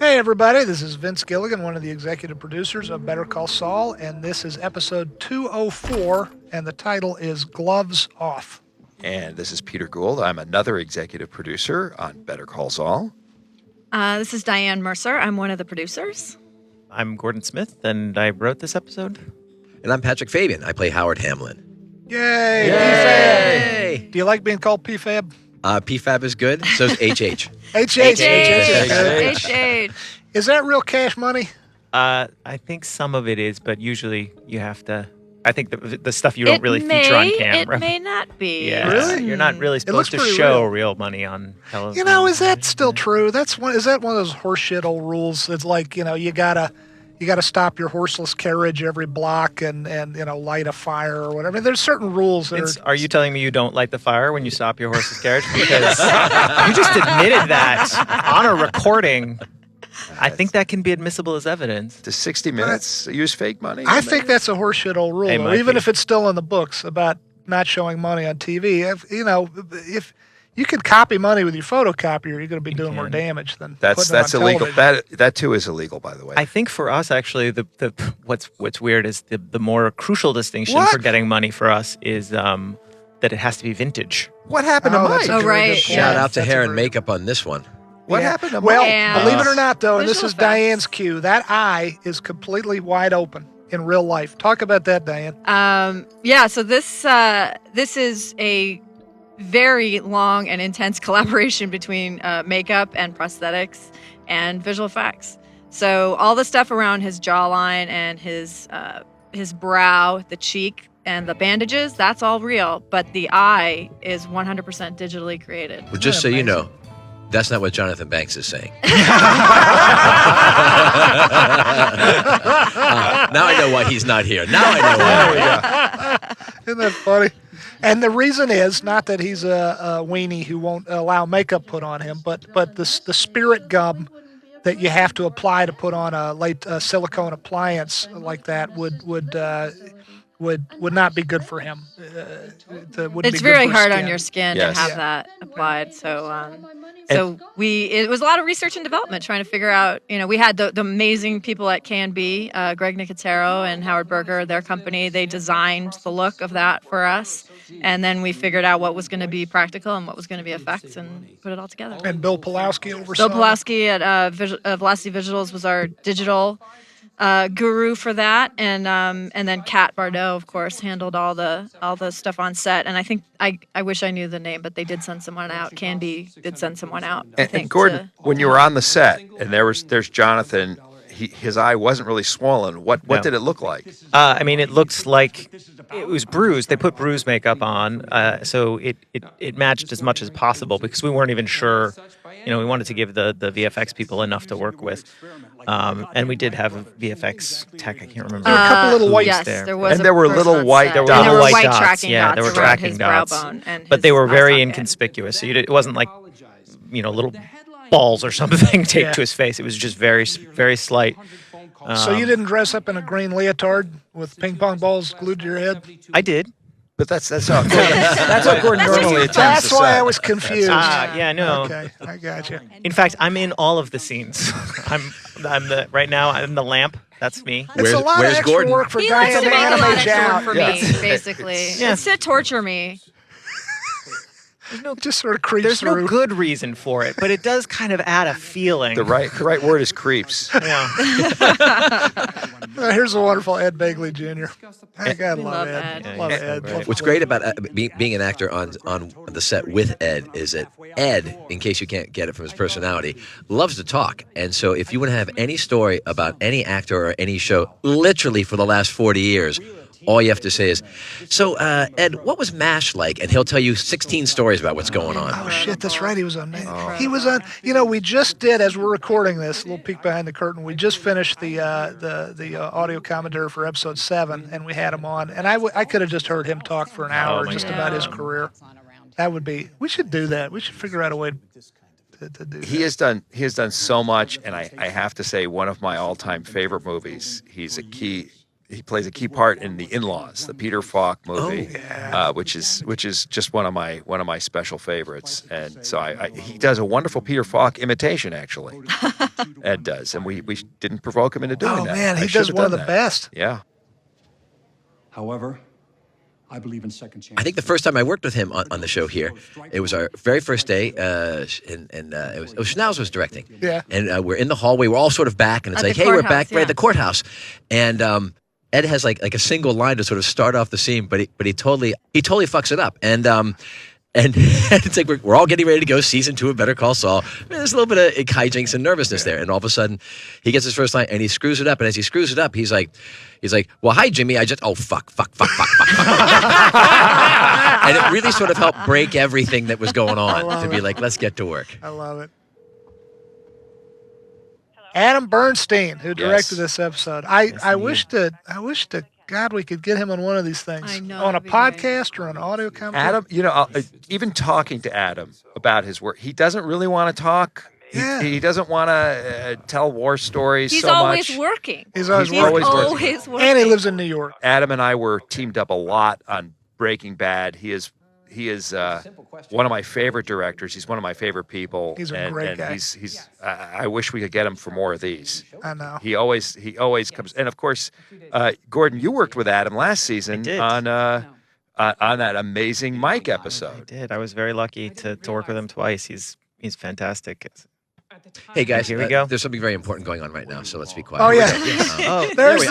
Hey everybody, this is Vince Gilligan, one of the executive producers of Better Call Saul, and this is episode 204, and the title is Gloves Off. And this is Peter Gould. I'm another executive producer on Better Call Saul. This is Diane Mercer. I'm one of the producers. I'm Gordon Smith, and I wrote this episode. And I'm Patrick Fabian. I play Howard Hamlin. Yay! Yay! PFAB! Do you like being called PFAB? PFAB is good. So is HH. HH. Is that real cash money? I think some of it is, but usually you have to. I think the stuff you don't really feature on camera. It may not be. Yeah, Really? You're not really supposed to show real money on television. You know, is that still true? Is that one of those horseshit old rules? It's like, you gotta stop your horseless carriage every block and light a fire or whatever. I mean, there's certain rules that Are you telling me you don't light the fire when you stop your horse's carriage? Because you just admitted that on a recording. I think that can be admissible as evidence. To 60 Minutes use fake money? I think that's a horseshit old rule, though, even if it's still in the books about not showing money on TV. If you can copy money with your photocopier, you're going to be doing more damage than that's illegal. That too is illegal, by the way. I think for us, actually, what's weird is the more crucial distinction for getting money for us is that it has to be vintage. What happened to Mike? Oh, right. Shout out to hair and makeup on this one. What happened to Mike? Well, believe it or not, though, and this Visual is effects. Diane's cue, that eye is completely wide open in real life. Talk about that, Diane. So this is a very long and intense collaboration between makeup and prosthetics and visual effects. So all the stuff around his jawline and his brow, the cheek, and the bandages, that's all real. But the eye is 100% digitally created. Well, just so you know, that's not what Jonathan Banks is saying. Now I know why he's not here. Now I know why. Isn't that funny? And the reason is not that he's a weenie who won't allow makeup put on him, but the spirit gum that you have to apply to put on a silicone appliance like that would not be good for him. It's very hard on your skin to have that applied. So it was a lot of research and development trying to figure out, we had the amazing people at K&B, Greg Nicotero and Howard Berger, their company, they designed the look of that for us. And then we figured out what was going to be practical and what was going to be effects and put it all together. And Bill Pulowski oversaw. Bill Pulowski at Velocity Visuals was our digital guru for that, and then Kat Bardot, of course, handled all the stuff on set. And I think I wish I knew the name, but they did send someone out. Candy did send someone out. And Gordon, when you were on the set and there's Jonathan, his eye wasn't really swollen. What did it look like? It looks like it was bruised. They put bruise makeup on, so it matched as much as possible because we weren't even sure. We wanted to give the VFX people enough to work with. And we did have a VFX tech. I can't remember. There were a couple little whites yes, there was. And there were little white dots. There were white dots. tracking dots. There were around tracking his dots. Brow bone and but his they were very eye socket. inconspicuous. So it wasn't like, little balls or something taped to his face. It was just very, very slight. So you didn't dress up in a green leotard with ping pong balls glued to your head? I did. But that's how Gordon normally attempts That's to why set. I was confused. No. Okay, I got you. In fact, I'm in all of the scenes. I'm the lamp. That's me. It's a lot of where's extra Gordon? work for He likes Diane to to make a lot of animate you extra out. work for me, basically. It's to torture me. Just sort of creeps There's through. no good reason for it, but it does kind of add a feeling. The right word is creeps. Yeah. Here's a wonderful Ed Begley Jr. I gotta love love Ed. Ed. Love Yeah. Ed. Love What's great about being an actor on the set with Ed is that Ed, in case you can't get it from his personality, loves to talk. And so if you want to have any story about any actor or any show, literally for the last 40 years, all you have to say is, so, Ed, what was MASH like? And he'll tell you 16 stories about what's going on. Oh, shit, that's right. He was on. He was on. We just did, as we're recording this, a little peek behind the curtain, we just finished the audio commentary for episode 7, and we had him on. And I could have just heard him talk for an hour just about his career. That would be, we should do that. We should figure out a way to do that. He has done so much, and I have to say, one of my all-time favorite movies. He's he plays a key part in The In-Laws, the Peter Falk movie, which is just one of my special favorites. And so he does a wonderful Peter Falk imitation, actually. Ed does, and we didn't provoke him into doing that. Oh man, I he should does have one of done the that. best. Yeah. However, I believe in second chances. I think the first time I worked with him on the show here, it was our very first day, and it was Schnauz was directing. Yeah. And we're in the hallway. We're all sort of back, and it's At like, the hey, we're courthouse, back right yeah. at the courthouse. And Ed has like a single line to sort of start off the scene, but he totally fucks it up. And it's like we're all getting ready to go season 2 of Better Call Saul. There's a little bit of hijinks and nervousness there, and all of a sudden he gets his first line and he screws it up. And as he screws it up, he's like, "Well, hi Jimmy. I just fuck." And it really sort of helped break everything that was going on to be like, let's get to work. I love it. Adam Bernstein, who directed Yes. this episode. I wish to God we could get him on one of these things. I know, On a that'd be great. podcast or an audio commentary. Adam, even talking to Adam about his work, he doesn't really want to talk. Yeah. He doesn't want to tell war stories He's so always much. working. He's always He's working. always working. And he lives in New York. Adam and I were teamed up a lot on Breaking Bad. He is one of my favorite directors. He's one of my favorite people. He's a great guy. He's. I wish we could get him for more of these. I know. He always comes. And of course, Gordon, you worked with Adam last season did. on that amazing Mike episode. I did. I was very lucky to work with him twice. He's fantastic. Hey guys, Here we go. There's something very important going on right now, so let's be quiet. Oh, yeah. There it is.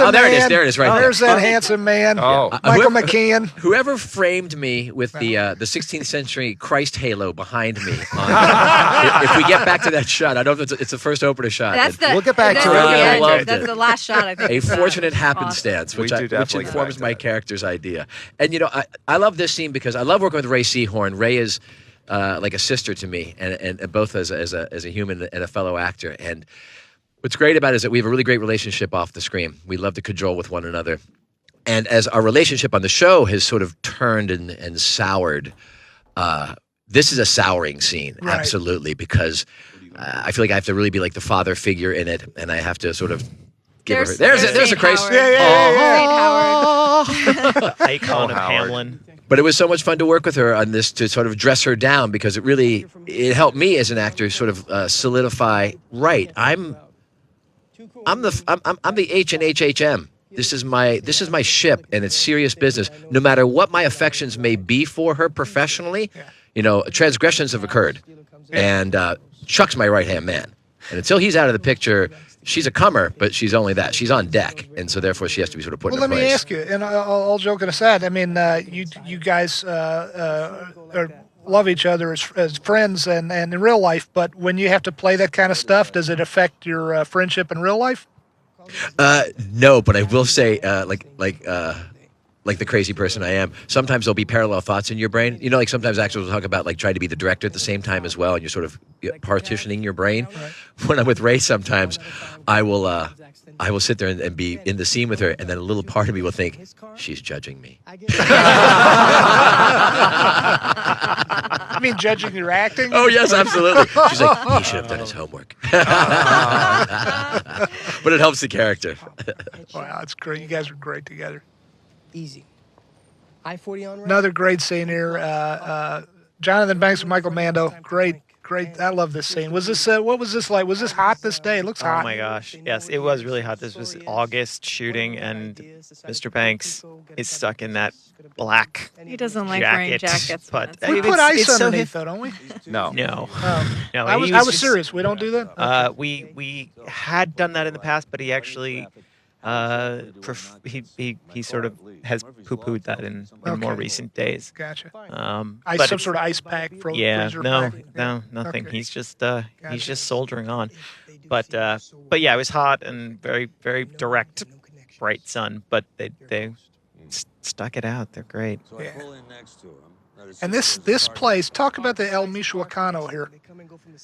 There it is. Right There's there. that handsome man. Oh. Michael McKean. Whoever framed me with the 16th century Christ halo behind me, if we get back to that shot, I don't know if it's the first opener shot. That's the. We'll get back that's to the it. end. I loved That's it. the last shot. I think. A is, fortunate awesome. happenstance, We which do definitely get informs back to my that. character's idea. And I love this scene because I love working with Ray Seehorn. Ray is like a sister to me, and both as a human and a fellow actor. And what's great about it is that we have a really great relationship off the screen. We love to cajole with one another. And as our relationship on the show has sort of turned and soured, this is a souring scene, Right. absolutely, because I feel like I have to really be like the father figure in it, and I have to sort of give her. There's a St. Christ. Howard. Yeah. St. Howard. Icon of Howard. Hamlin. But it was so much fun to work with her on this to sort of dress her down because it helped me as an actor sort of solidify. Right, I'm the H and HHM. This is my ship, and it's serious business. No matter what my affections may be for her professionally, transgressions have occurred, and Chuck's my right hand man. And until he's out of the picture, she's a comer, but she's only that. She's on deck, and so therefore she has to be sort of put Well, in let place. me ask you, and all joking aside, I mean, you guys love each other as friends and in real life, but when you have to play that kind of stuff, does it affect your friendship in real life? No, but I will say, like the crazy person I am, sometimes there'll be parallel thoughts in your brain. Like sometimes actors will talk about like trying to be the director at the same time as well, and you're sort of partitioning your brain. Right. When I'm with Ray, sometimes I will sit there and be in the scene with her, and then a little part of me will think, she's judging me. I mean, judging your acting? Oh, yes, absolutely. She's like, he should have done his homework. But it helps the character. Wow, that's great. You guys are great together. Easy. I-40 on right. Another great scene here. Jonathan Banks and Michael Mando. Great. I love this scene. Was this what was this like? Was this hot this day? It looks hot. Oh my gosh. Yes, it was really hot. This was August shooting, and Mr. Banks is stuck in that black He doesn't like wearing jacket, jackets. but We put ice underneath, though, don't we? No. No. No, I he was just- serious. We don't do that? We had done that in the past, but he actually he sort of has poo-pooed that in more recent days. Gotcha. But Some it's- sort of ice pack, yeah, freezer no, pack? no, nothing. Okay. He's just soldiering on. But yeah, it was hot and very, very direct, bright sun. But they stuck it out. They're great. Yeah. And this place, talk about the El Michoacano here.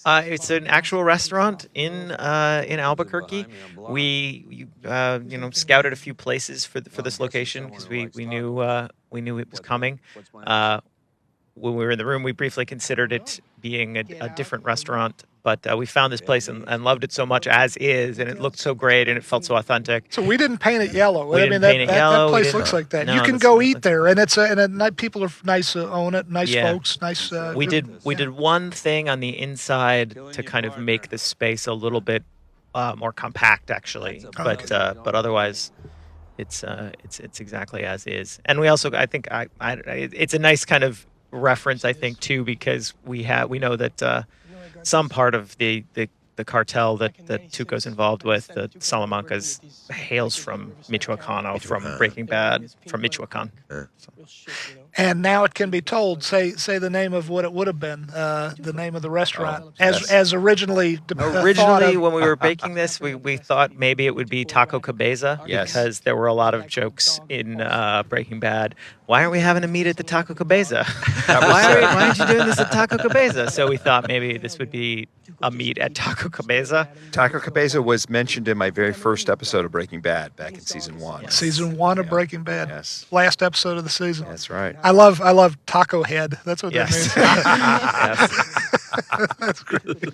It's an actual restaurant in Albuquerque. We scouted a few places for this location because we knew it was coming. when we were in the room, we briefly considered it being a different restaurant, but we found this place and loved it so much as is, and it looked so great, and it felt so authentic. So we didn't paint it yellow. We didn't paint it yellow. That We place didn't- looks like that. No, you can that's- go that's- eat there, and people are nice to own it. Nice Yeah. folks. Nice. We did one thing on the inside to kind of make the space a little bit more compact, actually, but otherwise, it's exactly as is. And we also, I think, it's a nice kind of reference, I think, too, because we know that some part of the cartel that Tuco's involved with, the Salamancas, hails from Michoacano, from Breaking Bad, from Michoacan. And now it can be told. Say the name of what it would have been. The name of the restaurant as originally. Originally, when we were baking this, we thought maybe it would be Taco Cabeza, Yes. because there were a lot of jokes in Breaking Bad. Why aren't we having a meet at the Taco Cabeza? Why aren't you doing this at Taco Cabeza? So we thought maybe this would be a meet at Taco Cabeza. Taco Cabeza was mentioned in my very first episode of Breaking Bad back in season 1. Season 1 of Breaking Bad. Yes. Last episode of the season. That's right. I love Taco Head. That's what Yes. that means. Yes. That's great.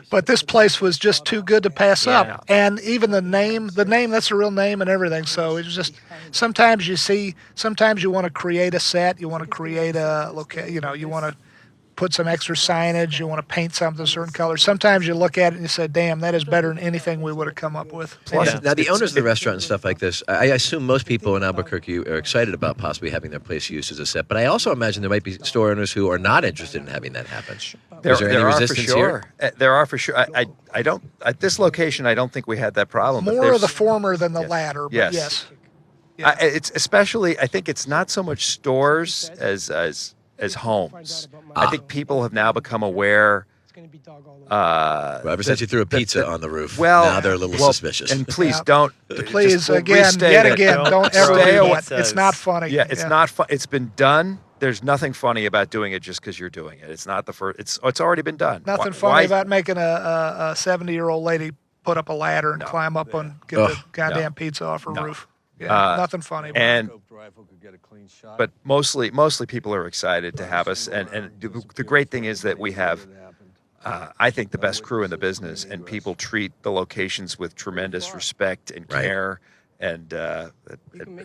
But this place was just too good to pass Yeah. up. And even the name, that's a real name and everything. So it was just, sometimes you want to create a set, you want to create a you want to put some extra signage, you want to paint something a certain color. Sometimes you look at it and you say, damn, that is better than anything we would have come up with. Plus, Yeah. now the owners of the restaurant and stuff like this, I assume most people in Albuquerque are excited about possibly having their place used as a set. But I also imagine there might be store owners who are not interested in having that happen. Is there any resistance here? There are for sure. I don't at this location. I don't think we had that problem. but More of there's- the former than the Yes. latter, but Yes. yes. It's especially. I think it's not so much stores as homes. I think people have now become aware. Well, ever since you threw a pizza on the roof, Well, now they're a little suspicious. And please Yeah. don't. Please, just again, restate yet it. again, don't ever Stay do away. it. It's not funny. Yeah, it's not fun. It's been done. There's nothing funny about doing it just because you're doing it. It's not the first. It's already been done. Nothing Why- funny about making a 70-year-old lady put up a ladder and climb up and get the Ugh. goddamn pizza off her No. roof. Yeah, nothing funny about it. And but mostly people are excited to have us. And the great thing is that we have. I think the best crew in the business, and people treat the locations with tremendous respect and Right. care, and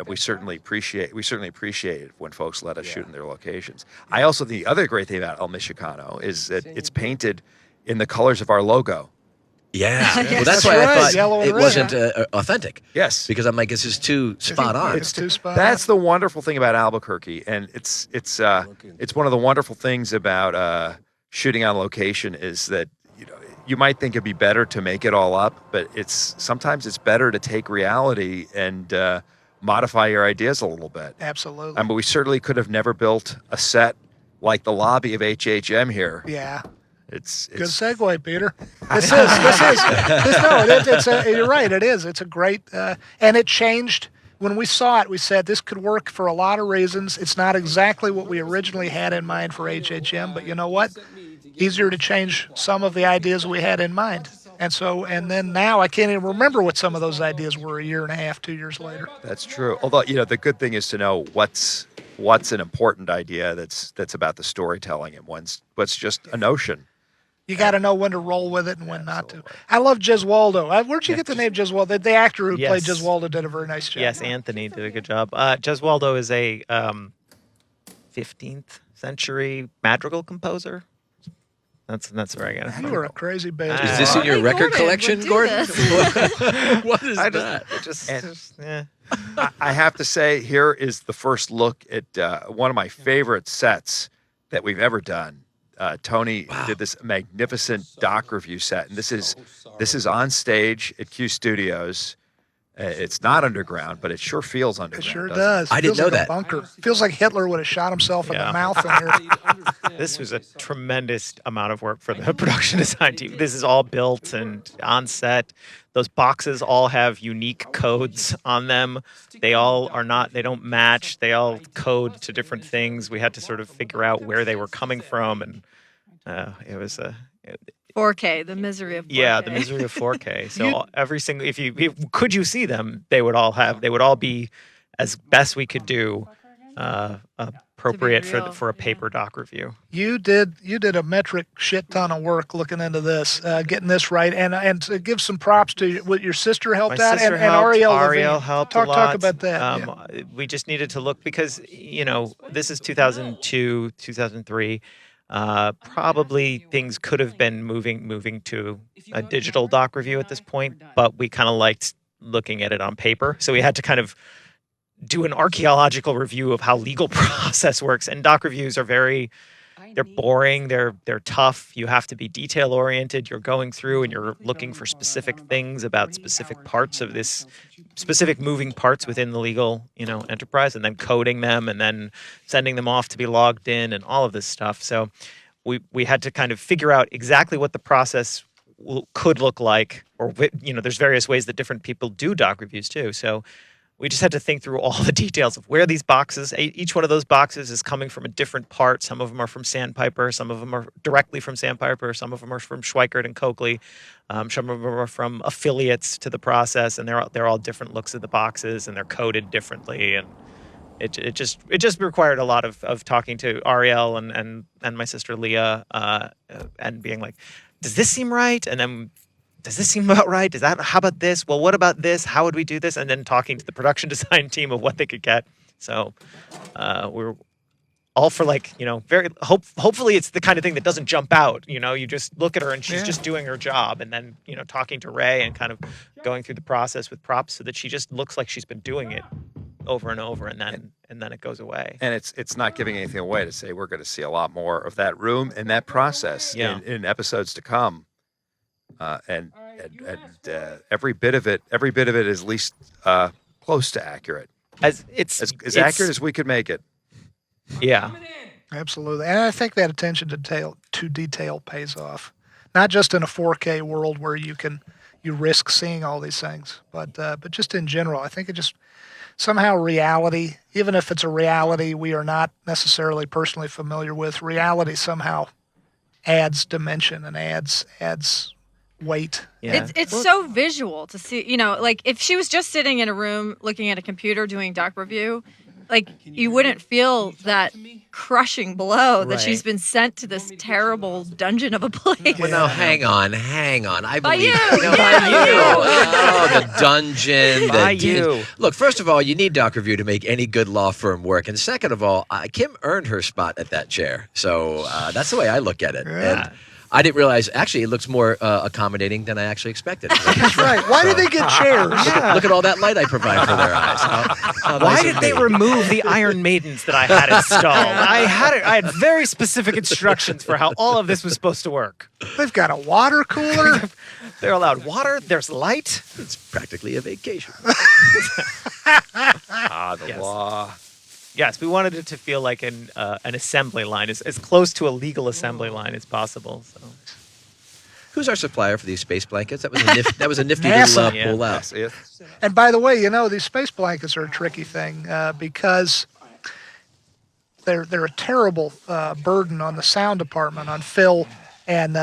we certainly appreciate it when folks let us shoot in their locations. I also the other great thing about El Michoacano is that it's painted in the colors of our logo. Yeah. Well, that's That's why I right, thought yellow and it red. wasn't authentic. Yes, Because I'm like, this is too spot on. It's too spot that's on. the wonderful thing about Albuquerque, and it's one of the wonderful things about shooting on location is that you might think it'd be better to make it all up, but sometimes it's better to take reality and modify your ideas a little bit. Absolutely. But we certainly could have never built a set like the lobby of HHM here. Yeah. It's Good segue, Peter. You're right. It is. It's a great, and it changed when we saw it. We said this could work for a lot of reasons. It's not exactly what we originally had in mind for HHM, but you know what? Easier to change some of the ideas we had in mind. And then now I can't even remember what some of those ideas were a year and a half, 2 years later. That's true. Although the good thing is to know what's an important idea that's about the storytelling and what's just a notion. You got to know when to roll with it and when not to. I love Gesualdo. Where'd you get the name Gesualdo? The actor who played Yes. Gesualdo did a very nice job. Yes, Anthony did a good job. Gesualdo is a 15th century madrigal composer. That's where I got it You from. are a crazy bastard. Is this in your Hey, record Gordon, collection, we'll do Gordon? this. What is that? And- I have to say, here is the first look at one of my favorite sets that we've ever done. Tony did this magnificent doc review set, and this is on stage at Q Studios. It's not underground, but it sure feels underground. It sure doesn't it? does. I didn't Feels know like that. A bunker. Feels like Hitler would have shot himself in Yeah. the mouth in here. This was a tremendous amount of work for the production design team. This is all built and on set. Those boxes all have unique codes on them. They all are not, they don't match. They all code to different things. We had to sort of figure out where they were coming from. And it was a, 4K, the misery of 4K. yeah, the misery of 4K. So every single, if could you see them, they would all be as best we could do appropriate real, for a paper doc review. You did a metric shit ton of work looking into this, getting this right, and to give some props to what your sister helped My out, sister and helped. Ariel Ariel Levine. helped talk a lot. about that. We just needed to look because this is 2002, 2003. Probably things could have been moving to a digital doc review at this point, but we kind of liked looking at it on paper, so we had to kind of do an archaeological review of how legal process works. And doc reviews are they're boring, they're tough. You have to be detail oriented. You're going through and you're looking for specific things about specific parts of this, specific moving parts within the legal, enterprise, and then coding them and then sending them off to be logged in and all of this stuff. So we had to kind of figure out exactly what the process could look like, or there's various ways that different people do doc reviews too. So we just had to think through all the details of where these boxes, each one of those boxes is coming from a different part. Some of them are from Sandpiper. Some of them are directly from Sandpiper. Some of them are from Schweikert and Coakley. Some of them are from affiliates to the process, and they're all different looks of the boxes, and they're coded differently. And it just required a lot of talking to Ariel and my sister Leah, and being like, does this seem right? And then, does this seem about right? How about this? Well, what about this? How would we do this? And then talking to the production design team of what they could get. So we're all for hopefully it's the kind of thing that doesn't jump out. You just look at her and she's just doing her job. And then, talking to Ray and kind of going through the process with props so that she just looks like she's been doing it over and over, and then it goes away. And it's not giving anything away to say we're going to see a lot more of that room and that process in episodes to come. And every bit of it is at least close to accurate. As accurate as we could make it. Yeah, Absolutely, and I think that attention to detail pays off, not just in a 4K world where you risk seeing all these things, but just in general. I think it just somehow reality, even if it's a reality we are not necessarily personally familiar with, reality somehow adds dimension and adds weight. Yeah. It's so visual to see, if she was just sitting in a room looking at a computer doing doc review, you wouldn't feel that crushing blow that she's been sent to this terrible dungeon of a place. Well, now hang on. I By believe you. by you. Oh, the dungeon. By you. Look, first of all, you need doc review to make any good law firm work, and second of all, Kim earned her spot at that chair. So that's the way I look at it. Yeah. And I didn't realize, actually, it looks more accommodating than I actually expected. That's right. Why did they get chairs? Look at all that light I provide for their eyes. How Why nice did of they me. remove the Iron Maidens that I had installed? I had very specific instructions for how all of this was supposed to work. They've got a water cooler. They're allowed water. There's light. It's practically a vacation. The law. Yes, we wanted it to feel like an assembly line, as close to a legal assembly line as possible. So. Who's our supplier for these space blankets? That was a nifty NASA. little pull out. And by the way, these space blankets are a tricky thing because they're a terrible burden on the sound department, on Phil and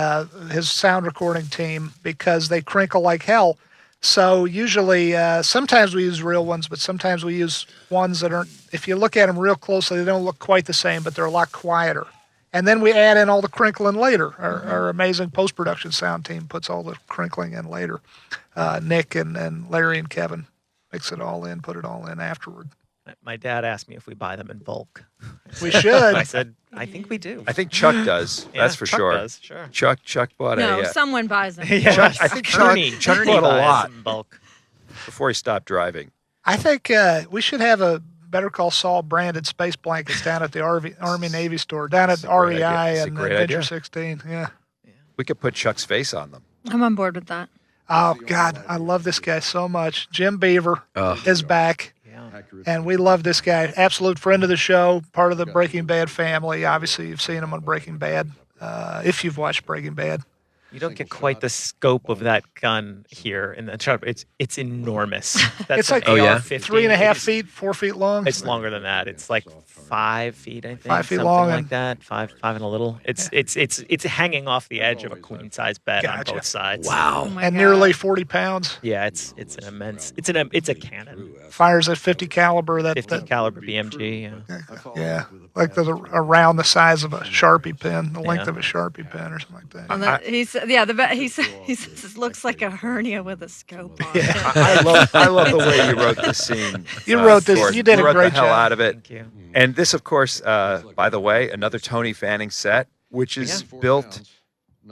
his sound recording team, because they crinkle like hell. So usually, sometimes we use real ones, but sometimes we use ones that aren't, if you look at them real closely, they don't look quite the same, but they're a lot quieter. And then we add in all the crinkling later. Our amazing post-production sound team puts all the crinkling in later. Nick and Larry and Kevin mix it all in, put it all in afterward. My dad asked me if we buy them in bulk. We should. I said, I think we do. I think Chuck does. That's for Chuck sure. Does, sure. Chuck bought No, a someone buys them. Yeah, I think Kearney Chuck bought a buys lot in bulk. before he stopped driving. I think we should have a Better Call Saul branded space blankets down at the Army Navy store, down at great idea. REI It's a and great Adventure idea. 16. Yeah. We could put Chuck's face on them. I'm on board with that. Oh, God, I love this guy so much. Jim Beaver Oh. is back, and we love this guy. Absolute friend of the show, part of the Breaking Bad family. Obviously, you've seen him on Breaking Bad, if you've watched Breaking Bad. You don't get quite the scope of that gun here in the trailer. It's enormous. That's It's like an yeah? AR-15. 3.5 feet, 4 feet long. It's longer than that. It's like 5 feet, I think. 5 feet something long like and- that. Five and a little. It's hanging off the edge of a queen size bed on Gotcha. both sides. Wow. Oh my and God. nearly 40 pounds. Yeah, it's an immense. It's a cannon. Fires at 50 caliber. 50 caliber BMG. Yeah. Yeah, like around the size of a Sharpie pen, the length Yeah. of a Sharpie pen or something like that. And he says it looks like a hernia with a scope on it. I love the way you wrote this scene. You wrote this. Gordon. You did a wrote great the hell job. out of it. Thank you. And this, of course, by the way, another Tony Fanning set, which is built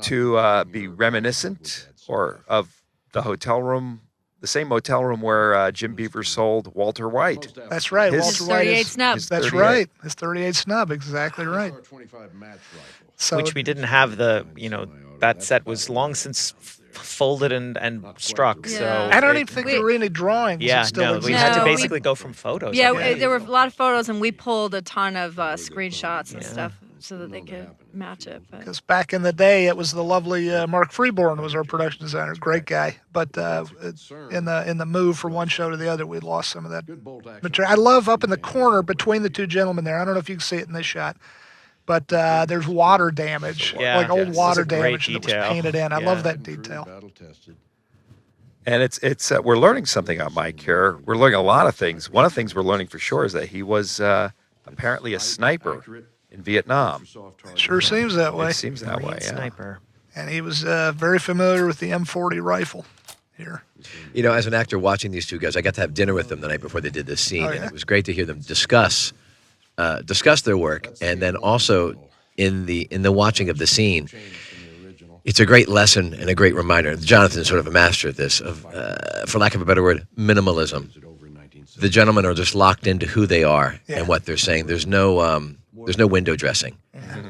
to be reminiscent or of the hotel room, the same motel room where Jim Beaver sold Walter White. That's right. His Walter His White 38 is. snub. his That's 38. right. His 38 snub. Exactly right. So Which we didn't have that set was long since folded and struck. Yeah. So I don't it- even think We- there were any drawings. Yeah, that still no, exist. we had to No, we- basically go from photos. Yeah, I think. there were a lot of photos, and we pulled a ton of screenshots and stuff so that they could match it. But Because back in the day, it was the lovely Mark Freeborn was our production designer, great guy. But in the move from one show to the other, we lost some of that material. I love up in the corner between the two gentlemen there. I don't know if you can see it in this shot, but there's water damage, Yeah, like old yes. water That's a great damage that was detail. painted in. I Yeah. love that detail. And it's we're learning something on Mike here. We're learning a lot of things. One of the things we're learning for sure is that he was apparently a sniper in Vietnam. Sure seems that way. It seems that way. Great Yeah. sniper. And he was very familiar with the M40 rifle here. You know, as an actor watching these two guys, I got to have dinner with them the night before they did this scene, Oh, and yeah? it was great to hear them discuss their work, and then also in the watching of the scene. It's a great lesson and a great reminder. Jonathan's sort of a master at this, of, for lack of a better word, minimalism. The gentlemen are just locked into who they are Yeah. and what they're saying. There's no window dressing,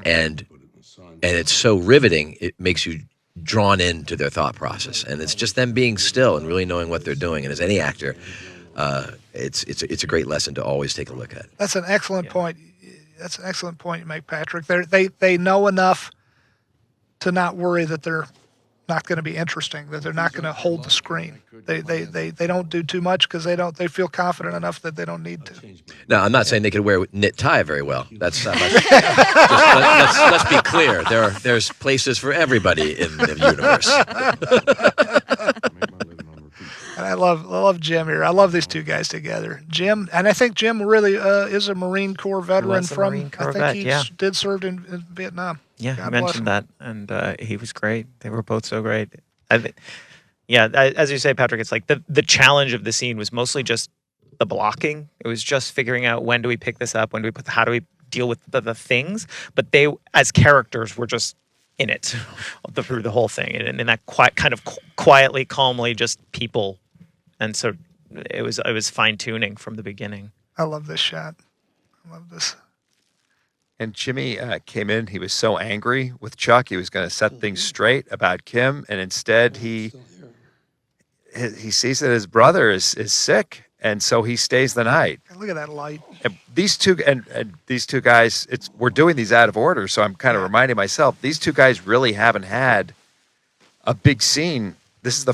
and it's so riveting. It makes you drawn into their thought process, and it's just them being still and really knowing what they're doing. And as any actor, it's a great lesson to always take a look at. That's an excellent point. That's an excellent point you make, Patrick. They know enough to not worry that they're not going to be interesting, that they're not going to hold the screen. They don't do too much because they feel confident enough that they don't need to. Now, I'm not saying they could wear a knit tie very well. Let's be clear. There's places for everybody in the universe. And I love Jim here. I love these two guys together. Jim, and I think Jim really is a Marine Corps veteran was a from. Marine Corps I think vet, he yeah. did serve in Vietnam. Yeah, God he bless him. mentioned that, and he was great. They were both so great. As you say, Patrick, it's like the challenge of the scene was mostly just the blocking. It was just figuring out when do we pick this up, how do we deal with the things. But they, as characters, were just in it through the whole thing, and in that quietly, calmly, just people. And so it was fine tuning from the beginning. I love this shot. I love this. And Jimmy came in. He was so angry with Chuck. He was going to set things straight about Kim, and instead he sees that his brother is sick, and so he stays the night. Look at that light. And these two guys, we're doing these out of order, so I'm kind of reminding myself these two guys really haven't had a big scene. This is the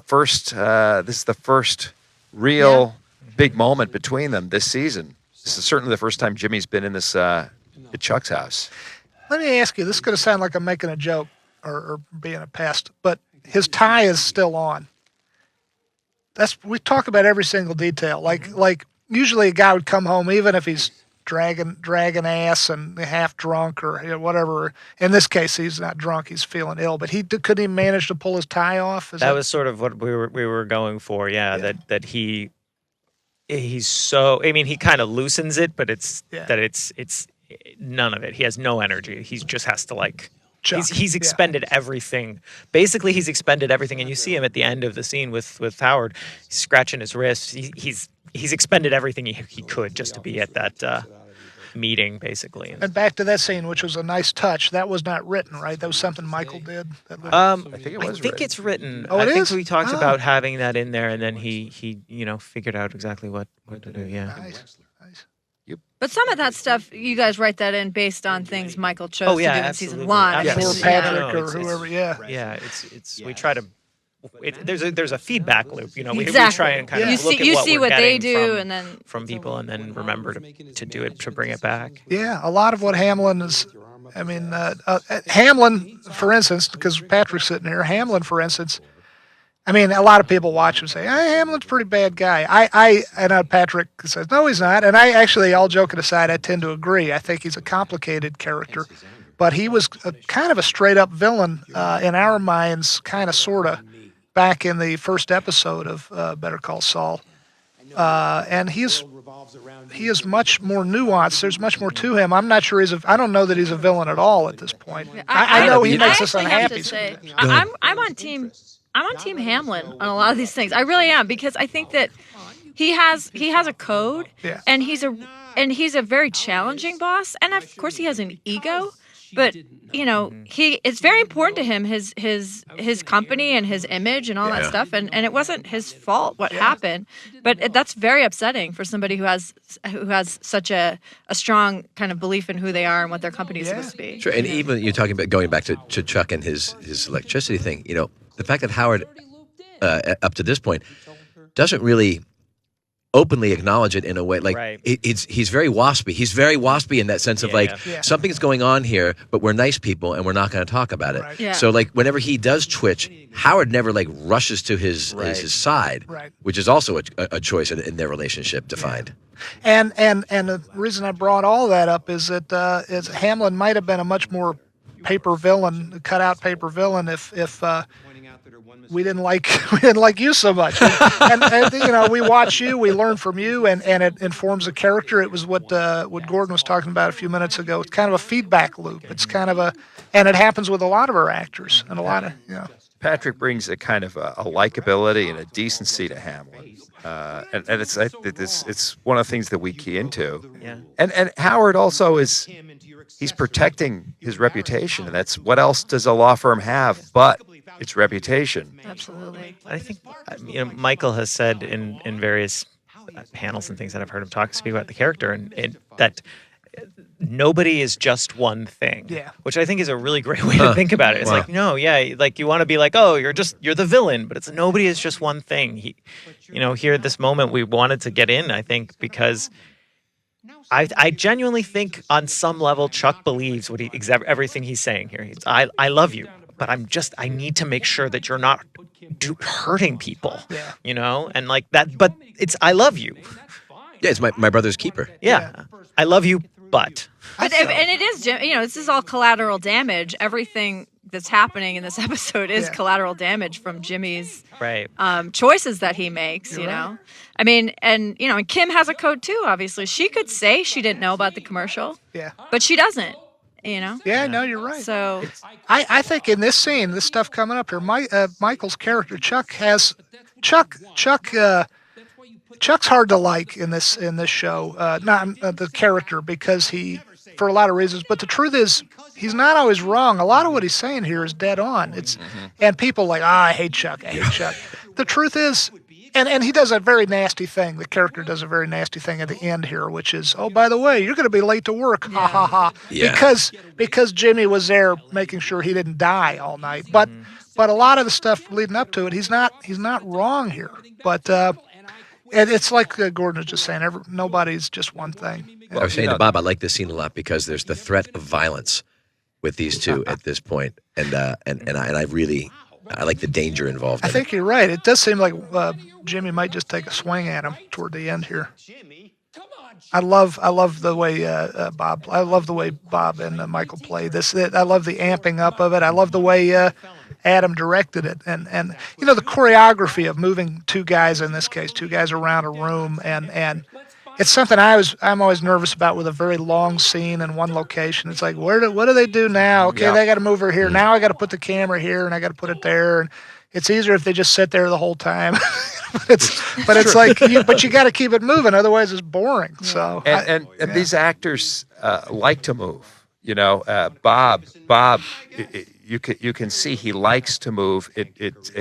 first real big moment between them this season. This is certainly the first time Jimmy's been in this at Chuck's house. Let me ask you. This is going to sound like I'm making a joke or being a pest, but his tie is still on. We talk about every single detail. Like usually a guy would come home even if he's dragging ass and half drunk or whatever. In this case, he's not drunk; he's feeling ill. But couldn't he manage to pull his tie off? That was sort of what we were going for. Yeah. That he's so. I mean, he kind of loosens it, but it's none of it. He has no energy. He just has to Chuck. He's expended everything. Basically, he's expended everything, and you see him at the end of the scene with Howard. He's scratching his wrist. He's expended everything he could just to be at that meeting, basically. And back to that scene, which was a nice touch. That was not written, right? That was something Michael did. I think it was written. It's written. Oh, it I think is? we talked Oh. about having that in there, and then he figured out exactly what to do. Yeah. Nice. But some of that stuff, you guys write that in based on things Michael chose Oh, to yeah, do in absolutely. season 1. I mean, Or Absolutely. Patrick No, or it's- whoever. Yeah. Yeah, it's we try to. There's a feedback loop, you know. We Exactly. try and kind Yeah. of look at you what see we're what they getting do, from, and then from people, and then remember to do it to bring it back. Yeah, a lot of what Hamlin is. I mean, Hamlin, for instance, because Patrick's sitting here. Hamlin, for instance. I mean, a lot of people watch him say, hey, Hamlin's a pretty bad guy. And Patrick says, no, he's not. And I actually, all joking aside, I tend to agree. I think he's a complicated character. But he was kind of a straight-up villain in our minds, kind of, sort of, back in the first episode of Better Call Saul. And he is much more nuanced. There's much more to him. I'm not sure I don't know that he's a villain at all at this point. I know he makes us actually have unhappy. to say, I'm on team Hamlin on a lot of these things. I really am, because I think that he has a code, Yeah. and he's a very challenging boss, and of course he has an ego, but you know, it's very important to him, his company and his image and all that stuff, and it wasn't his fault what happened, but that's very upsetting for somebody who has such a strong kind of belief in who they are and what their company is supposed to be. Sure, and even you're talking about going back to Chuck and his electricity thing. You know, the fact that Howard, up to this point, doesn't really openly acknowledge it in a way like Right. he's very waspy. He's very waspy in that sense of Yeah. something's going on here, but we're nice people and we're not going to talk about it. Right. Yeah. So like whenever he does twitch, Howard never like rushes to his side, Right. which is also a choice in their relationship defined. And the reason I brought all that up is that Hamlin might have been a much more paper villain, cut out paper villain, if we didn't like you so much. And you know, we watch you, we learn from you, and it informs the character. It was what Gordon was talking about a few minutes ago. It's kind of a feedback loop. It's kind of and it happens with a lot of our actors and a lot of, you know. Patrick brings a kind of a likability and a decency to Hamlin, and it's one of the things that we key into. Yeah. And Howard also he's protecting his reputation, and that's what else does a law firm have but its reputation. Absolutely. I think Michael has said in various panels and things that I've heard him speak about the character, and that nobody is just one thing. Yeah. Which I think is a really great way to think about it. It's like, no, yeah, like you want to be like, oh, you're the villain, but it's nobody is just one thing. Here at this moment we wanted to get in, I think, because I genuinely think on some level Chuck believes everything he's saying here. I love you, but I need to make sure that you're not hurting people. Yeah. And like that, but I love you. Yeah, it's my brother's keeper. Yeah. I love you, but. And it is, this is all collateral damage. Everything that's happening in this episode is collateral damage from Jimmy's Right. choices that he makes, you know? I mean, and Kim has a code too, obviously. She could say she didn't know about the commercial. Yeah. But she doesn't, Yeah, no, you're right. So I think in this scene, this stuff coming up here, Michael's character, Chuck's hard to like in this show. Not the character, because he, for a lot of reasons. But the truth is, he's not always wrong. A lot of what he's saying here is dead on. And people like, I hate Chuck. The truth is, and he does a very nasty thing. The character does a very nasty thing at the end here, which is, oh, by the way, you're going to be late to work. Ha ha ha. Yeah. Because Jimmy was there making sure he didn't die all night. But a lot of the stuff leading up to it, he's not wrong here. But and it's like Gordon was just saying, nobody's just one thing. I was saying to Bob, I like this scene a lot because there's the threat of violence with these two at this point, and I like the danger involved. I think you're right. It does seem like Jimmy might just take a swing at him toward the end here. I love the way Bob. I love the way Bob and Michael play this. I love the amping up of it. I love the way Adam directed it, and the choreography of moving two guys around a room, and it's something I'm always nervous about with a very long scene in one location. It's like, what do they do now? Okay, they got to move over here. Now I got to put the camera here, and I got to put it there. And it's easier if they just sit there the whole time. but it's like, but you got to keep it moving, otherwise it's boring. So and these actors like to move. Bob. You can see he likes to move.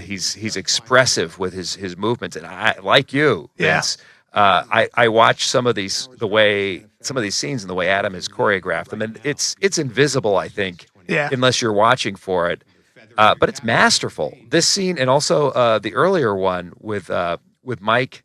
He's expressive with his movements, and I like you, Vince. I watch some of the way some of these scenes and the way Adam has choreographed them, and it's invisible, I think, Yeah. unless you're watching for it. But it's masterful. This scene, and also the earlier one with Mike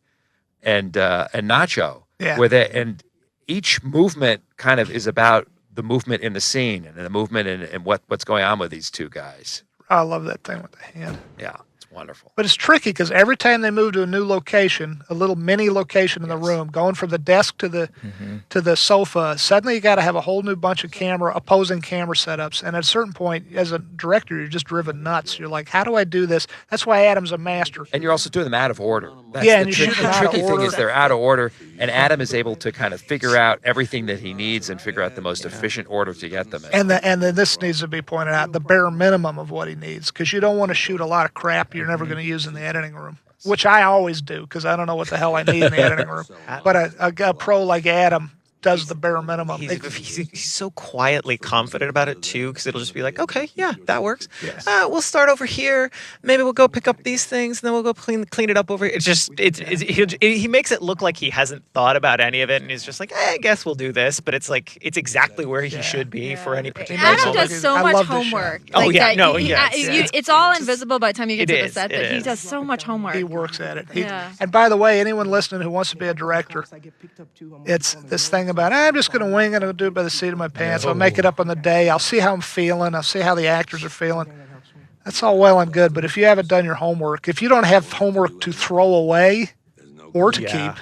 and Nacho, Yeah. with it, and each movement kind of is about the movement in the scene and the movement and what's going on with these two guys. I love that thing with the hand. Yeah, it's wonderful. But it's tricky because every time they move to a new location, a little mini location in the room, going from the desk to the sofa, suddenly you got to have a whole new bunch of opposing camera setups. And at a certain point, as a director, you're just driven nuts. You're like, how do I do this? That's why Adam's a master. And you're also doing them out of order. That's Yeah, the and you shoot them out of tricky thing order. is they're out of order, and Adam is able to kind of figure out everything that he needs and figure out the most efficient order to get them in. And then this needs to be pointed out, the bare minimum of what he needs, because you don't want to shoot a lot of crap you're never going to use in the editing room, which I always do because I don't know what the hell I need in the editing room. But a pro like Adam does the bare minimum. He's so quietly confident about it too, because it'll just be like, okay, yeah, that works. Yes. We'll start over here. Maybe we'll go pick up these things, and then we'll go clean it up over here. He makes it look like he hasn't thought about any of it, and he's just like, I guess we'll do this. But it's like it's exactly where he should be for any particular. Adam Adam does so I much love this homework. show. Oh, yeah, that no, he- yes, you- yeah. it's all invisible by the time you get It to the is, set, it but he is. does so much homework. He works at it. Yeah. And by the way, anyone listening who wants to be a director, it's this thing about, I'm just going to wing it. I'll do it by the seat of my pants. I'll make it up on the day. I'll see how I'm feeling. I'll see how the actors are feeling. That's all well and good. But if you haven't done your homework, if you don't have homework to throw away or to keep,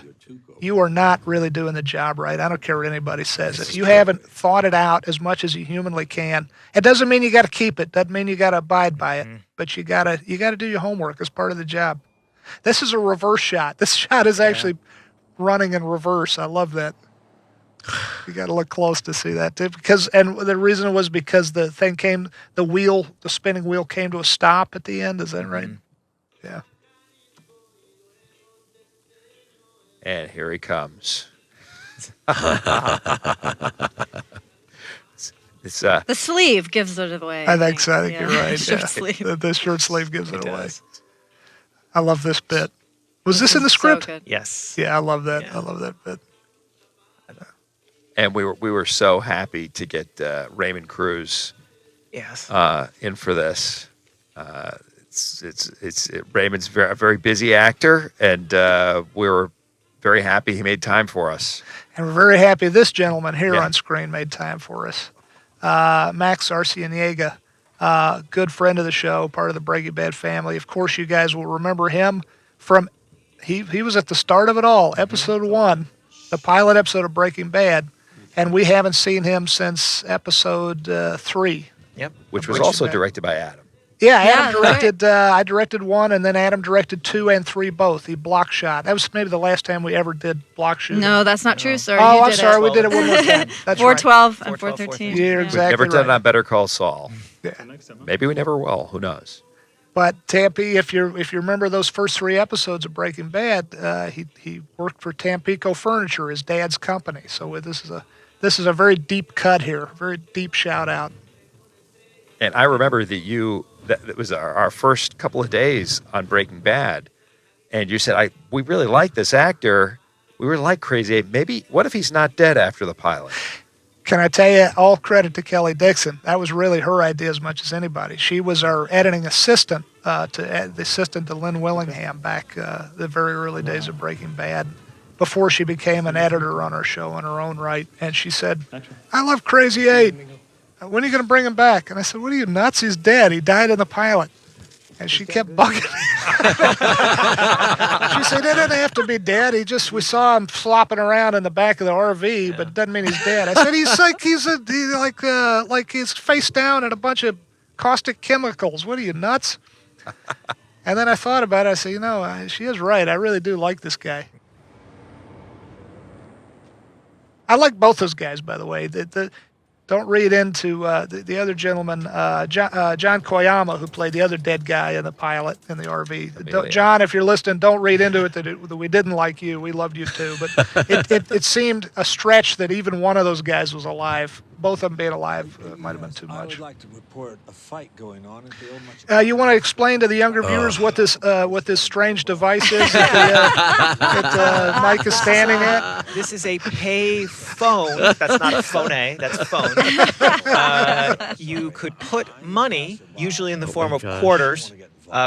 you are not really doing the job right. I don't care what anybody says. If you haven't thought it out as much as you humanly can, it doesn't mean you got to keep it. Doesn't mean you got to abide by it. But you gotta do your homework as part of the job. This is a reverse shot. This shot is actually running in reverse. I love that. You got to look close to see that too, and the reason was because the spinning wheel came to a stop at the end. Is that right? Yeah. And here he comes. It's The sleeve gives it away. I think so. I think you're right. Shirt Yeah. sleeve. The shirt sleeve gives it away. does. I love this bit. Was this in the So script? good. Yes. Yeah, I love that. Yeah. I love that bit. and we were so happy to get Raymond Cruz Yes. in for this. Raymond's a very busy actor, and we were very happy he made time for us. And we're very happy this gentleman here Yeah. on screen made time for us. Max Arcianiega, good friend of the show, part of the Breaking Bad family. Of course, you guys will remember him from, he was at the start of it all, episode 1, the pilot episode of Breaking Bad, and we haven't seen him since episode 3. Yep. Which was Breaking also Bad. directed by Adam. Yeah, Yeah, Adam directed. I directed 1, and then Adam directed 2 and 3 both. He block shot. That was maybe the last time we ever did block shooting. No, that's not true, sir. Oh, You I'm did sorry. It. We did it one more time. That's 412 and 412, 413. You're We've exactly never done it right. on Better Call Saul. Yeah. Maybe we never will. Who knows? But Tampi, if you remember those first 3 episodes of Breaking Bad, he worked for Tampico Furniture, his dad's company. So this is a very deep cut here, very deep shout out. And I remember that was our first couple of days on Breaking Bad, and you said, we really like this actor. We really like Crazy Abe. Maybe, what if he's not dead after the pilot? Can I tell you, all credit to Kelly Dixon. That was really her idea as much as anybody. She was our editing assistant, the assistant to Lynn Willingham back the very early days of Breaking Bad, before she became an editor on our show in her own right. And she said, I love Crazy Abe. When are you going to bring him back? And I said, what are you, nuts? He's dead. He died in the pilot. And she kept bugging me. She said, it didn't have to be dead. We saw him flopping around in the back of the RV, but it doesn't mean he's dead. I said, he's face down in a bunch of caustic chemicals. What are you, nuts? And then I thought about it. I said, she is right. I really do like this guy. I like both those guys, by the way. Don't read into the other gentleman, John Koyama, who played the other dead guy in the pilot in the RV. John, if you're listening, don't read into it that we didn't like you. We loved you too. But it seemed a stretch that even one of those guys was alive. both of them being alive might have been too I much. would like to report a fight going on at the old You want to explain to the younger viewers what this strange device is that Mike is standing at? This is a pay phone. That's not a phone. That's a phone. You could put money, usually in the form of quarters.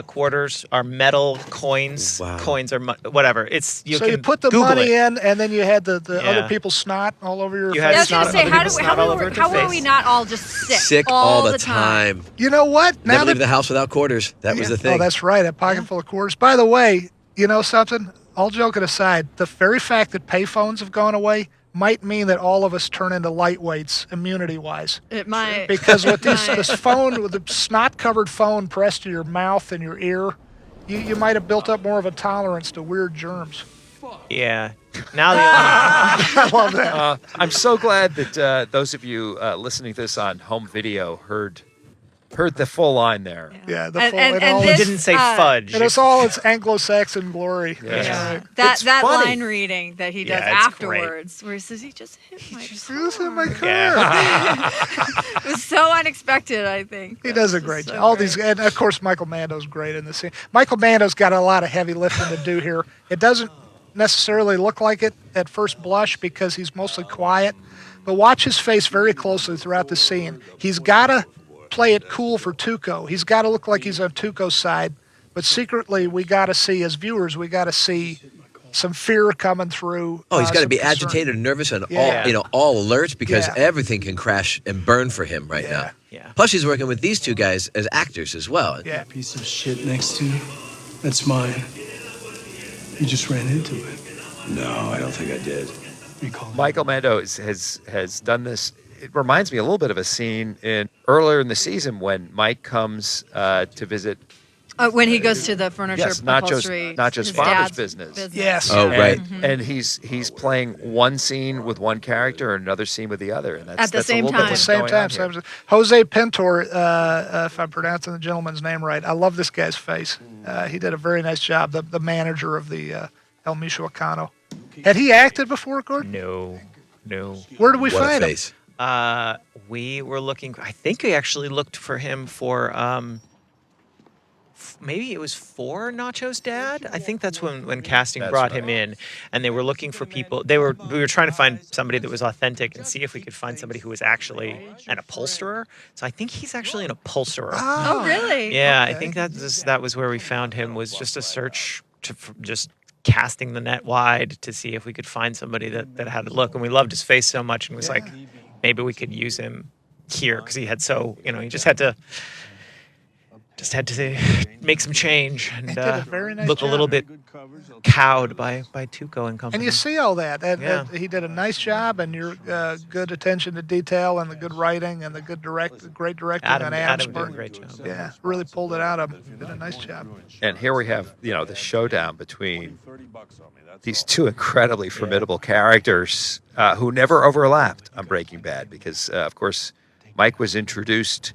Quarters are metal coins. Wow. Coins are whatever. It's You can put the Google money it. in, and then you had the Yeah. other people's snot all over your You face. had Yeah, I was going to snot say, on other people's snot all over your how were face. we not all just sick? Sick all the time. You know what? Never leave the house without quarters. That was the thing. Oh, that's right. A pocket full of quarters. By the way, you know something? All joking aside, the very fact that payphones have gone away might mean that all of us turn into lightweights immunity-wise. It might. Because with this phone, with the snot-covered phone pressed to your mouth and your ear, you might have built up more of a tolerance to weird germs. Yeah. Now the I love that. I'm so glad that those of you listening to this on home video heard the full line there. Yeah, the And- full, and- in and all this- its, didn't say uh, fudge. in all its Anglo-Saxon glory. Yeah. That's Yeah. right. That It's that funny. line reading that he does Yeah, it's great. afterwards, where he says he just hit my Who's in my car? Yeah. It was so unexpected, I think. He does a That's great just job. so All great. these, and of course, Michael Mando's great in the scene. Michael Mando's got a lot of heavy lifting to do here. It doesn't necessarily look like it at first blush because he's mostly quiet, but watch his face very closely throughout the scene. He's got to play it cool for Tuco. He's got to look like he's on Tuco's side, but secretly, we got to see, as viewers, we got to see some fear coming through. Oh, he's got to some be concern. agitated and nervous and Yeah. all alert because Yeah. everything can crash and burn for him right now. Yeah. Plus, he's working with these two guys as actors as well. Yeah. Piece of shit next to you, that's mine. You just ran into it. No, I don't think I did. Recall it. Michael Mando has done this. It reminds me a little bit of a scene earlier in the season when Mike comes to visit. When he goes to the furniture Yes, not just upholstery, his dad's father's business. Yes. Oh, and, right. And he's playing one scene with one character and another scene with the other, and that's At the that's same a little time. bit At the what's same going time, on here. Jose Pintor, if I'm pronouncing the gentleman's name right, I love this guy's face. He did a very nice job. The manager of the El Michoacano. Had he acted before, Gordon? No. Where did we What a find him? face. We were looking. I think we actually looked for him for. Maybe it was for Nacho's dad. I think that's when casting That's brought right. him in, and they were looking for people. We were trying to find somebody that was authentic and see if we could find somebody who was actually an upholsterer. So I think he's actually an upholsterer. Oh, really? Yeah, I okay. think that was where we found him. Was just a search just casting the net wide to see if we could find somebody that had a look. And we loved his face so much, and was like, maybe we could use him here because he had he just had to make some change and He did a very nice look a little job. bit cowed by Tuco and company. And you see all that. Yeah. He did a nice job, and your good attention to detail, and the good writing, and the great directing on Adam's Adam did a part. great job. Yeah, really pulled it out of him. Did a nice job. And here we have the showdown between these two incredibly formidable characters who never overlapped on Breaking Bad because, of course, Mike was introduced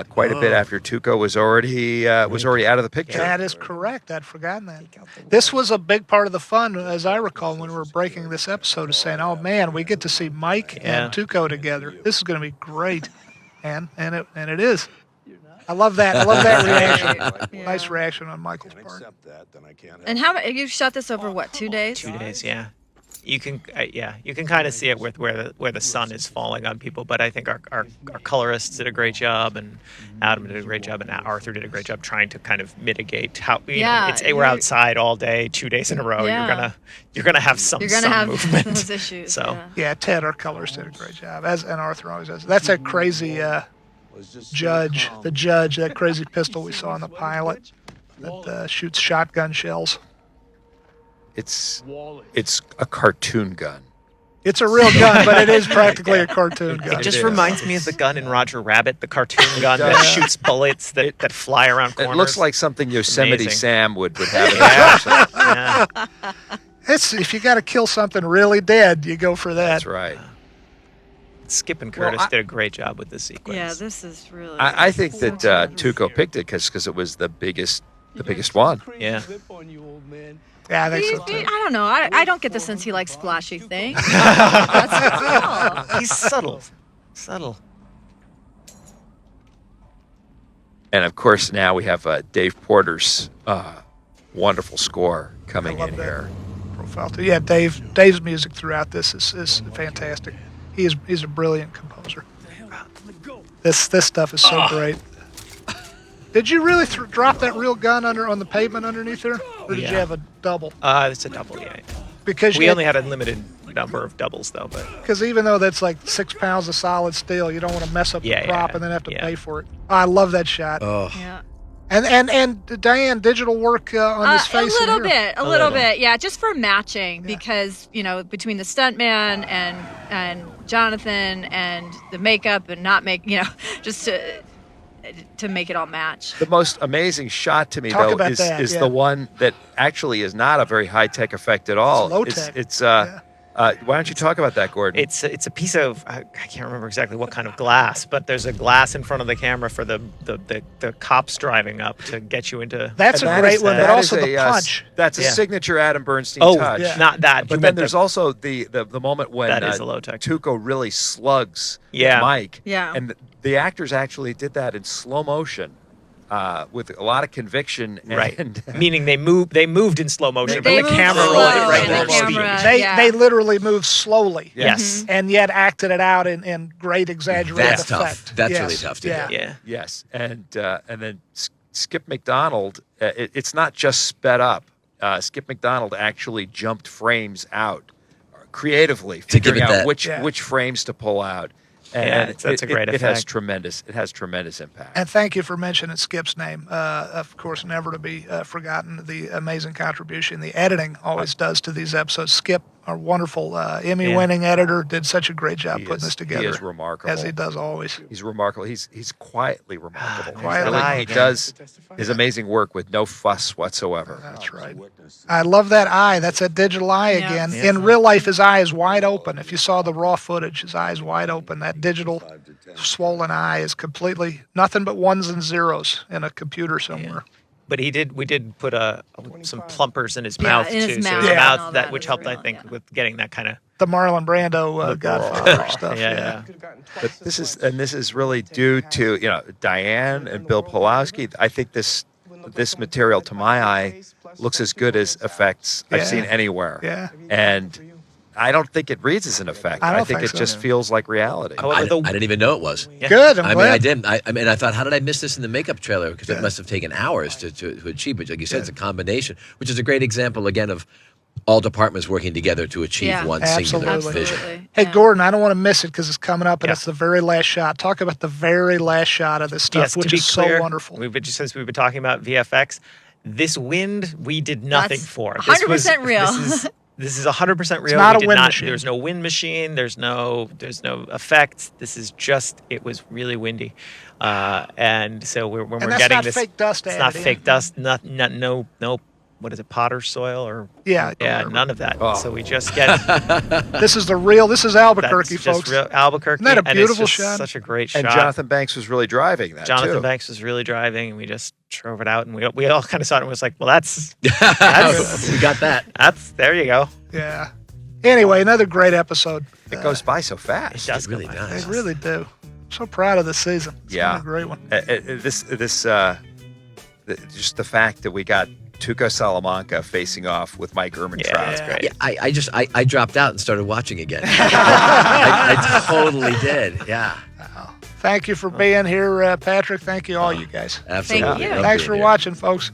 quite a bit after Tuco was already out of the picture. That is correct. I'd forgotten that. This was a big part of the fun, as I recall, when we were breaking this episode, is saying, "Oh man, we get to see Mike Yeah. and Tuco together. This is going to be great," and it is. I love that. I love that reaction. Yeah. Nice reaction on Michael's part. Accept that, then I can't. And you shot this over what, 2 days? 2 days, yeah. You can kind of see it with where the sun is falling on people, but I think our colorists did a great job, and Adam did a great job, and Arthur did a great job trying to kind of mitigate how Yeah, we're outside all day, 2 days in a row. Yeah. You're gonna have some You're going to sun have movement. those issues. So yeah. Yeah, Ted, our colorist, did a great job, and Arthur always does. That's that crazy judge, that crazy pistol we saw in the pilot that shoots shotgun shells. It's a cartoon gun. It's a real gun, but it is practically a cartoon gun. It just is. reminds me of the gun in Roger Rabbit, the cartoon gun that shoots bullets that fly around corners. It looks like something Yosemite Amazing. Sam would have in his house. Yeah. If you got to kill something really dead, you go for that. That's right. Skip and Well, Curtis I- did a great job with this sequence. Yeah, this is really. I think that Tuco picked it because it was the biggest one. Yeah. Yeah, I think so I too. don't know. I don't get the sense he likes flashy things. That's cool. He's subtle. Subtle. And of course, now we have Dave Porter's wonderful score coming love in that. here. Profile too. Yeah, Dave's music throughout this is fantastic. He's a brilliant composer. This stuff is so great. Did you really drop that real gun on the pavement underneath there, or did you have a double? It's a double, yeah. Because We only had a limited number of doubles, though, but because even though that's like 6 pounds of solid steel, you don't want to mess up the prop and then have to pay for it. I love that shot. Oh, Yeah. And Diane, digital work on his face. A little and bit, yeah, just for matching because between the stuntman and Jonathan and the makeup and not make just to make it all match. The most amazing shot to me, Talk though, about is that, the one that actually is not a very high-tech effect at all. It's low-tech. It's why don't you talk about that, Gordon? it's a piece of I can't remember exactly what kind of glass, but there's a glass in front of the camera for the cops driving up to get you into. That's a And that great is- one, that but is also the punch. That's a Yeah. signature Adam Bernstein Oh, touch. not that. But then there's also the moment when That is a low-tech. Tuco really slugs Yeah. Mike. Yeah. And the actors actually did that in slow motion with a lot of conviction. Right. And, Meaning they moved in slow motion, They but the moved camera slow rolled it right and at the speed. camera- They literally moved slowly. Yes. And yet acted it out in great exaggerated That's effect. tough. That's Yes. really tough to do. Yeah. yes. And then Skip McDonald, it's not just sped up. Skip McDonald actually jumped frames out creatively, To give figuring it out that- which frames to pull out. And Yeah, that's a great it has effect. tremendous impact. And thank you for mentioning Skip's name. Of course, never to be forgotten, the amazing contribution the editing always does to these episodes. Skip, our wonderful Emmy-winning editor, did such a great job putting this together. He is remarkable. As he does always. He's remarkable. He's quietly remarkable. Quietly. He does his amazing work with no fuss whatsoever. That's right. I love that eye. That's a digital eye Yeah. again. Yeah. In real life, his eye is wide open. If you saw the raw footage, his eye is wide open. That digital swollen eye is completely nothing but ones and zeros in a computer somewhere. But we did put some plumpers in his Yeah, mouth in his too, so mouth his and mouth all that that which was helped, I real, think, yeah. with getting that kind of. The Marlon Brando Godfather stuff. Yeah. But this is really due to Diane and Bill Pulowski. I think this material, to my eye, looks as good as effects I've Yeah. seen anywhere. Yeah. And I don't think it reads as an effect. I don't think think it so. just feels like reality. However, I didn't even know it was. Yeah. Good. I'm I mean, glad. I didn't. I mean, I thought, how did I miss this in the makeup trailer? Because it must have taken hours to achieve. But like you said, it's a combination, which is a great example again of all departments working together to achieve Yeah. one singular Absolutely. vision. Hey, Yeah. Gordon, I don't want to miss it because it's coming up and Yeah. it's the very last shot. Talk about the very last shot of this stuff, Yes, which to be is clear, so wonderful. since we've been talking about VFX, this wind we did nothing That's for. 100% real. This is 100% real. not We a did wind machine. There's no wind machine. There's no effects. This is just. It was really windy, and so when we're that's getting not this, fake dust It's added not in. fake dust. No. What is it? Potter's soil or Yeah. none of that. Oh. So we just get This is Albuquerque, that's just folks. real Albuquerque. Isn't that a and it's beautiful just shot? Such a great And shot. Jonathan Banks was really driving that Jonathan too. Banks was really driving, and we just drove it out, and we all kind of saw it and was like, well, that's we got that. there you go. Yeah. Anyway, another great episode. It goes by so It fast. does It really go by does. They fast. really do. So proud of this season. It's Yeah. been a great one. Just the fact that we got Tuco Salamanca facing off with Mike Ehrmantraut. Yeah, that's great. Yeah, I dropped out and started watching again. I totally did. Yeah, Thank you for being here, Patrick. Thank you, all you guys. absolutely. you. Love Thanks being for here. watching, folks.